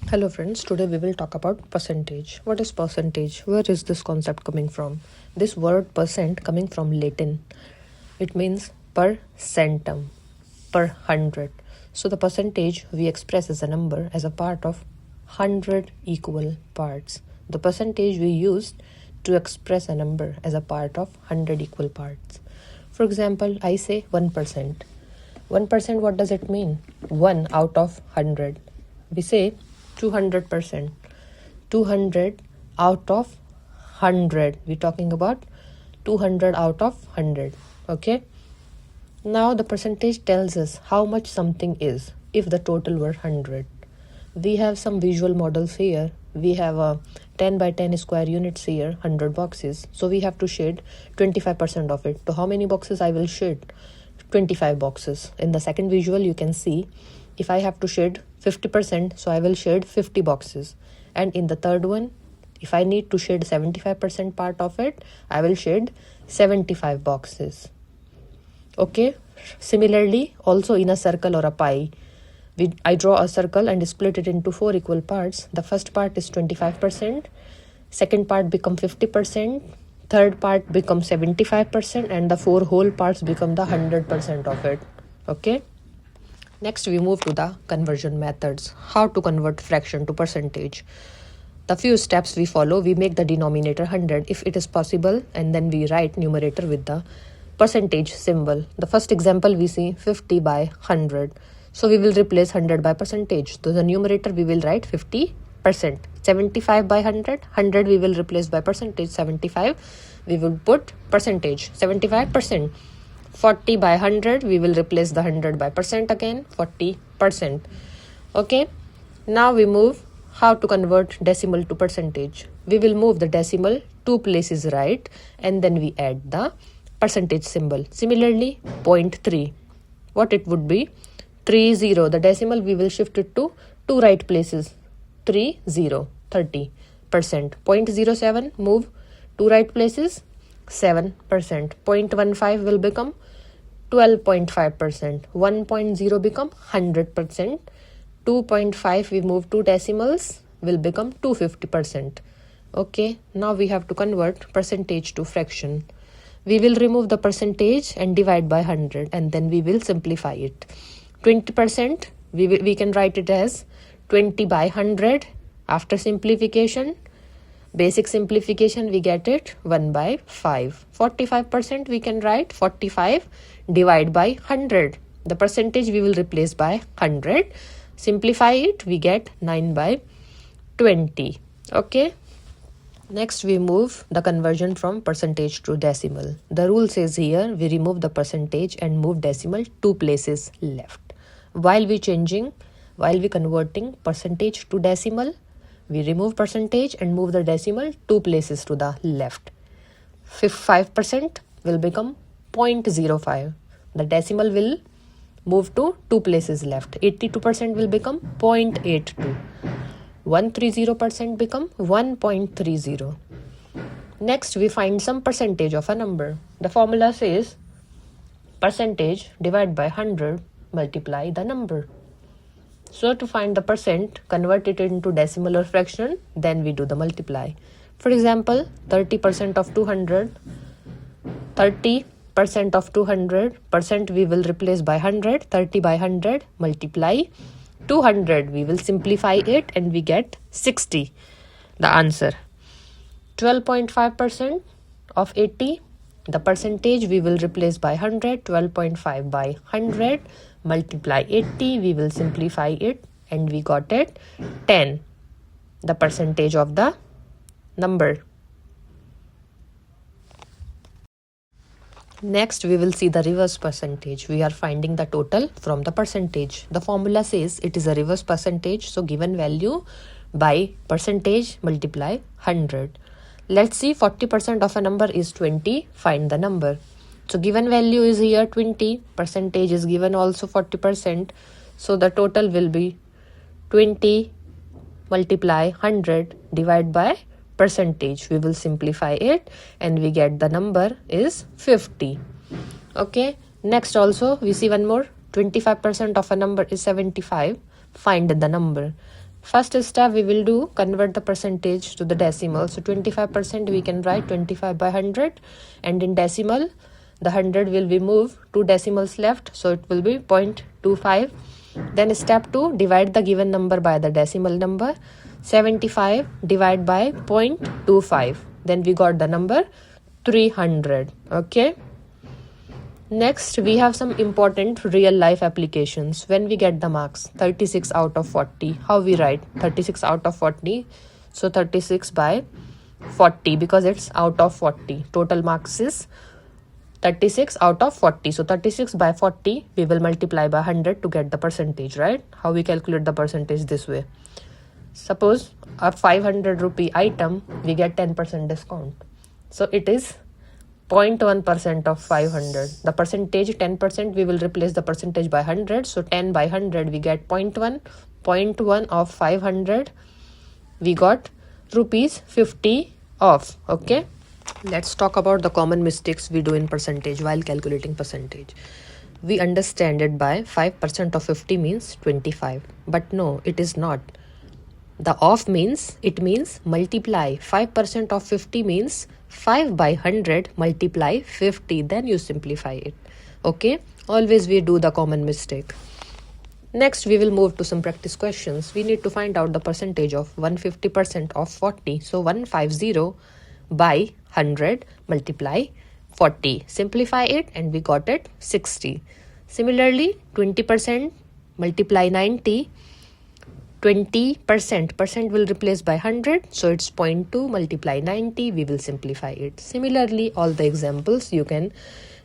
Hello friends, today we will talk about percentage. What is percentage? Where is this concept coming from? This word percent coming from Latin. It means per centum, per hundred. So the percentage we express as a number as a part of 100 equal parts. The percentage we use to express a number as a part of 100 equal parts. For example, I say 1%. 1%, what does it mean? 1 out of 100. We say 200%. 200 out of 100. We're talking about 200 out of 100. Okay. Now the percentage tells us how much something is if the total were 100. We have some visual models here. We have a 10 by 10 square units here, 100 boxes. So we have to shade 25% of it. So how many boxes I will shade? 25 boxes. In the second visual you can see if I have to shade 50%, so I will shade 50 boxes. And in the third one, if I need to shade 75% part of it, I will shade 75 boxes. Okay. Similarly, also in a circle or a pie, I draw a circle and split it into 4 equal parts. The first part is 25%, second part become 50%, third part becomes 75%, and the 4 whole parts become the 100% of it. Okay. Next we move to the conversion methods. How to convert fraction to percentage. The few steps we follow, we make the denominator 100 if it is possible, and then we write numerator with the percentage symbol. The first example we see 50 by 100. So we will replace 100 by percentage. So the numerator we will write 50%. 75 by 100. 100 we will replace by percentage. 75 we will put percentage. 75%. 40 by 100 we will replace the 100 by percent again. 40%. Okay. Now we move how to convert decimal to percentage. We will move the decimal 2 places right, and then we add the percentage symbol. Similarly, 0.3. What it would be? 30. The decimal we will shift it to 2 right places. 30. 30%. 0.07 move 2 right places. 7%. 0.15 will become 12.5%. 1.0 become 100%. 2.5 we move 2 decimals will become 250%. Okay, now we have to convert percentage to fraction. We will remove the percentage and divide by 100, and then we will simplify it. 20% we can write it as 20 by 100. After simplification, basic simplification, we get it 1 by 5. 45% we can write 45 divide by 100. The percentage we will replace by 100. Simplify it, we get 9 by 20. Okay. Next we move the conversion from percentage to decimal. The rule says here we remove the percentage and move decimal 2 places left. While we converting percentage to decimal, we remove percentage and move the decimal 2 places to the left. 5% will become 0.05. The decimal will move to 2 places left. 82% will become 0.82. 130% become 1.30. Next we find some percentage of a number. The formula says percentage divided by 100 multiply the number. So to find the percent, convert it into decimal or fraction, then we do the multiply. For example, 30% of 200. 30% of 200, percent we will replace by 100. 30 by 100 multiply 200. We will simplify it and we get 60. The answer. 12.5% of 80. The percentage we will replace by 100. 12.5 by 100 multiply 80. We will simplify it and we got it 10. The percentage of the number. Next we will see the reverse percentage. We are finding the total from the percentage. The formula says it is a reverse percentage. So given value by percentage multiply 100. Let's see, 40% of a number is 20. Find the number. So given value is here 20. Percentage is given also 40%. So the total will be 20 multiply 100 divide by percentage. We will simplify it and we get the number is 50. Okay. Next also we see one more. 25% of a number is 75. Find the number. First step we will do, convert the percentage to the decimal. So 25% we can write 25 by 100, and in decimal the 100 will be moved, 2 decimals left, so it will be 0.25. Then step 2, divide the given number by the decimal number. 75 divided by 0.25, then we got the number 300. Okay, next we have some important real life applications. When we get the marks 36 out of 40, how we write 36 out of 40? So 36 by 40, because it's out of 40. Total marks is 36 out of 40. So 36 by 40 we will multiply by 100 to get the percentage, right? How we calculate the percentage? This way. Suppose a 500 rupee item, we get 10% discount. So it is 0.1% of 500. The percentage 10%, we will replace the percentage by 100. So 10 by 100 we get 0.1. 0.1 of 500, we got rupees 50 off. Okay, let's talk about the common mistakes we do in percentage while calculating percentage. We understand it by 5% of 50 means 25, but no, it is not. The off means, it means multiply. 5% of 50 means 5 by 100 multiply 50, then you simplify it. Okay, always we do the common mistake. Next we will move to some practice questions. We need to find out the percentage of 150% of 40. So 150 by 100 multiply 40. Simplify it and we got it 60. Similarly 20% multiply 90. 20% percent will replace by 100, so it's 0.2 multiply 90. We will simplify it. Similarly, all the examples you can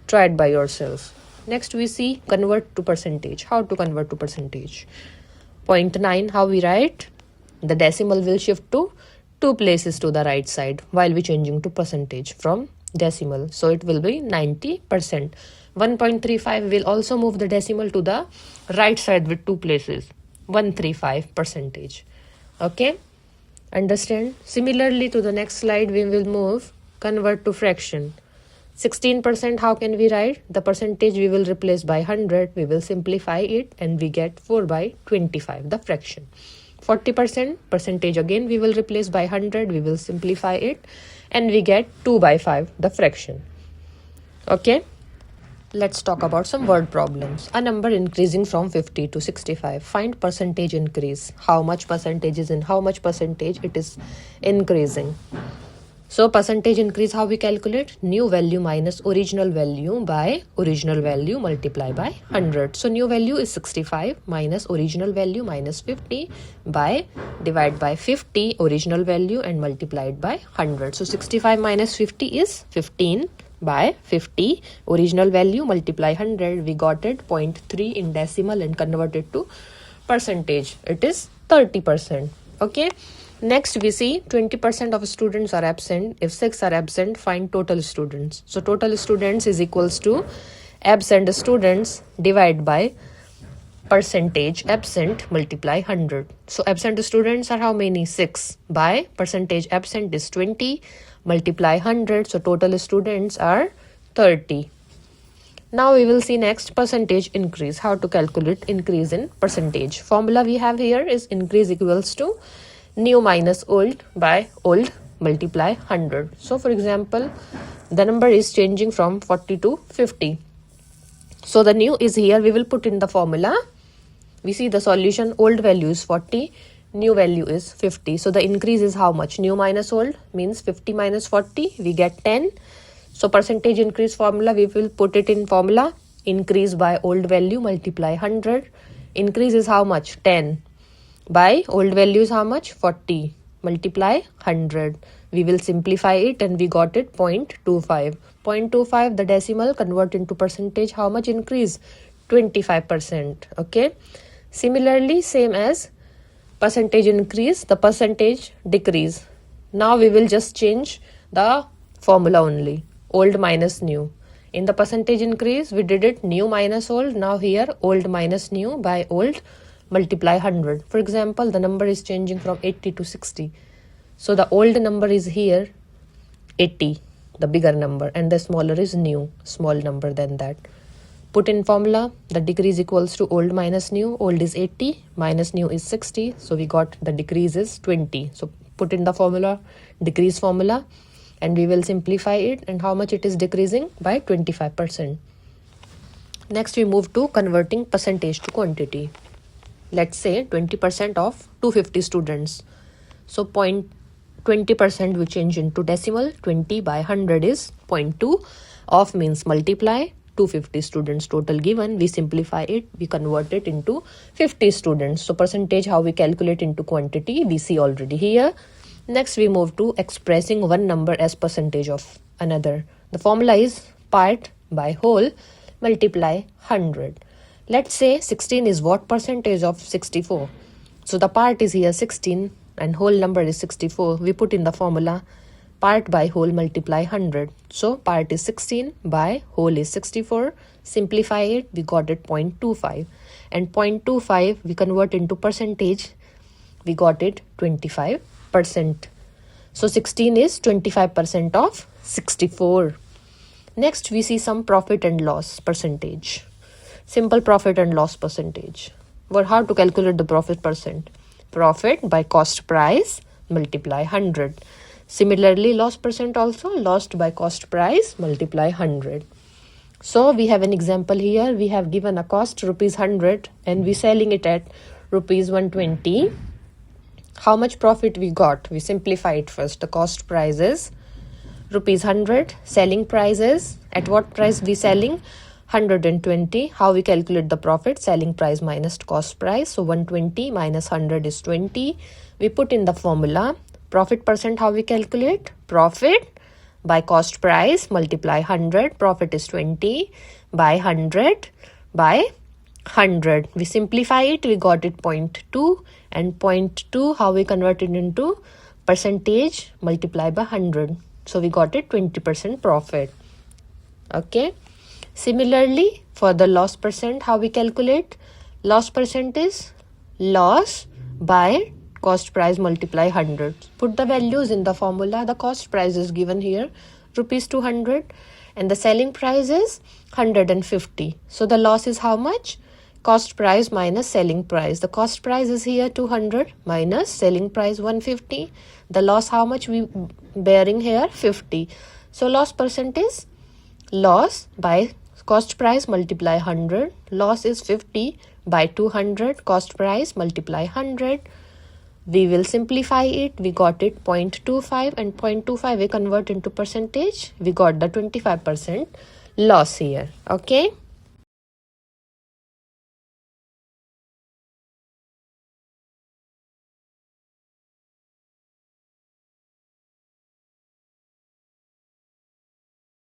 try it by yourself. Next we see convert to percentage. How to convert to percentage? 0.9, how we write? The decimal will shift to 2 places to the right side while we changing to percentage from decimal. So it will be 90%. 1.35 will also move the decimal to the right side with 2 places. 135 percentage. Okay, understand? Similarly to the next slide we will move convert to fraction. 16%, how can we write? The percentage we will replace by 100, we will simplify it and we get 4 by 25, the fraction. 40% percentage, again we will replace by 100, we will simplify it and we get 2 by 5, the fraction. Okay, let's talk about some word problems. A number increasing from 50 to 65. Find percentage increase. How much percentage is in how much percentage it is increasing. So percentage increase, how we calculate? New value minus original value by original value multiply by 100. So new value is 65 minus original value minus 50 by divide by 50 original value and multiplied by 100. So 65 minus 50 is 15 by 50 original value multiply 100. We got it 0.3 in decimal and converted to percentage. It is 30%. Okay, next we see 20% of students are absent. If 6 are absent, find total students. So total students is equals to absent students divided by percentage absent multiply 100. So absent students are how many? 6 by percentage absent is 20 multiply 100. So total students are 30. Now we will see next percentage increase. How to calculate increase in percentage. Formula we have here is increase equals to new minus old by old multiply 100. So for example, the number is changing from 40 to 50. So the new is here. We will put in the formula. We see the solution. Old value is 40. New value is 50. So the increase is how much? New minus old means 50 minus 40. We get 10. So percentage increase formula, we will put it in formula. Increase by old value multiply 100. Increase is how much? 10. By old value is how much? 40. Multiply 100. We will simplify it and we got it 0.25. 0.25, the decimal, convert into percentage. How much increase? 25%. Okay. Similarly, same as percentage increase, the percentage decrease. Now we will just change the formula only. Old minus new. In the percentage increase, we did it new minus old. Now here, old minus new by old multiply 100. For example, the number is changing from 80 to 60. So the old number is here 80, the bigger number, and the smaller is new, small number than that. Put in formula, the decrease equals to old minus new. Old is 80, minus new is 60. So we got the decrease is 20. So put in the formula, decrease formula, and we will simplify it. And how much it is decreasing? By 25%. Next we move to converting percentage to quantity. Let's say 20% of 250 students. So 20% we change into decimal. 20 by 100 is 0.2. Of means multiply. 250 students total given. We simplify it. We convert it into 50 students. So percentage how we calculate into quantity we see already here. Next we move to expressing one number as percentage of another. The formula is part by whole multiply 100. Let's say 16 is what percentage of 64? So the part is here 16 and whole number is 64. We put in the formula part by whole multiply 100. So part is 16 by whole is 64. Simplify it, we got it 0.25. And 0.25 we convert into percentage. We got it 25%. So 16 is 25% of 64. Next we see some profit and loss percentage. Simple profit and loss percentage. Well, how to calculate the profit percent? Profit by cost price multiply 100. Similarly, loss percent also, lost by cost price multiply 100. So we have an example here. We have given a cost rupees 100 and we selling it at rupees 120. How much profit we got? We simplify it first. The cost price is rupees 100. Selling price is, at what price we selling? 120. How we calculate the profit? Selling price minus cost price. So 120 minus 100 is 20. We put in the formula. Profit percent how we calculate? Profit by cost price multiply 100. Profit is 20 by 100 by 100. We simplify it. We got it 0.2. And 0.2 how we convert it into percentage multiply by 100. So we got it 20% profit. Okay. Similarly, for the loss percent, how we calculate? Loss percent is loss by cost price multiply 100. Put the values in the formula. The cost price is given here, rupees 200. And the selling price is 150. So the loss is how much? Cost price minus selling price. The cost price is here 200 minus selling price 150. The loss how much we bearing here? 50. So loss percent is loss by cost price multiply 100. Loss is 50 by 200. Cost price multiply 100. We will simplify it. We got it 0.25 and 0.25 we convert into percentage. We got the 25% loss here. Okay.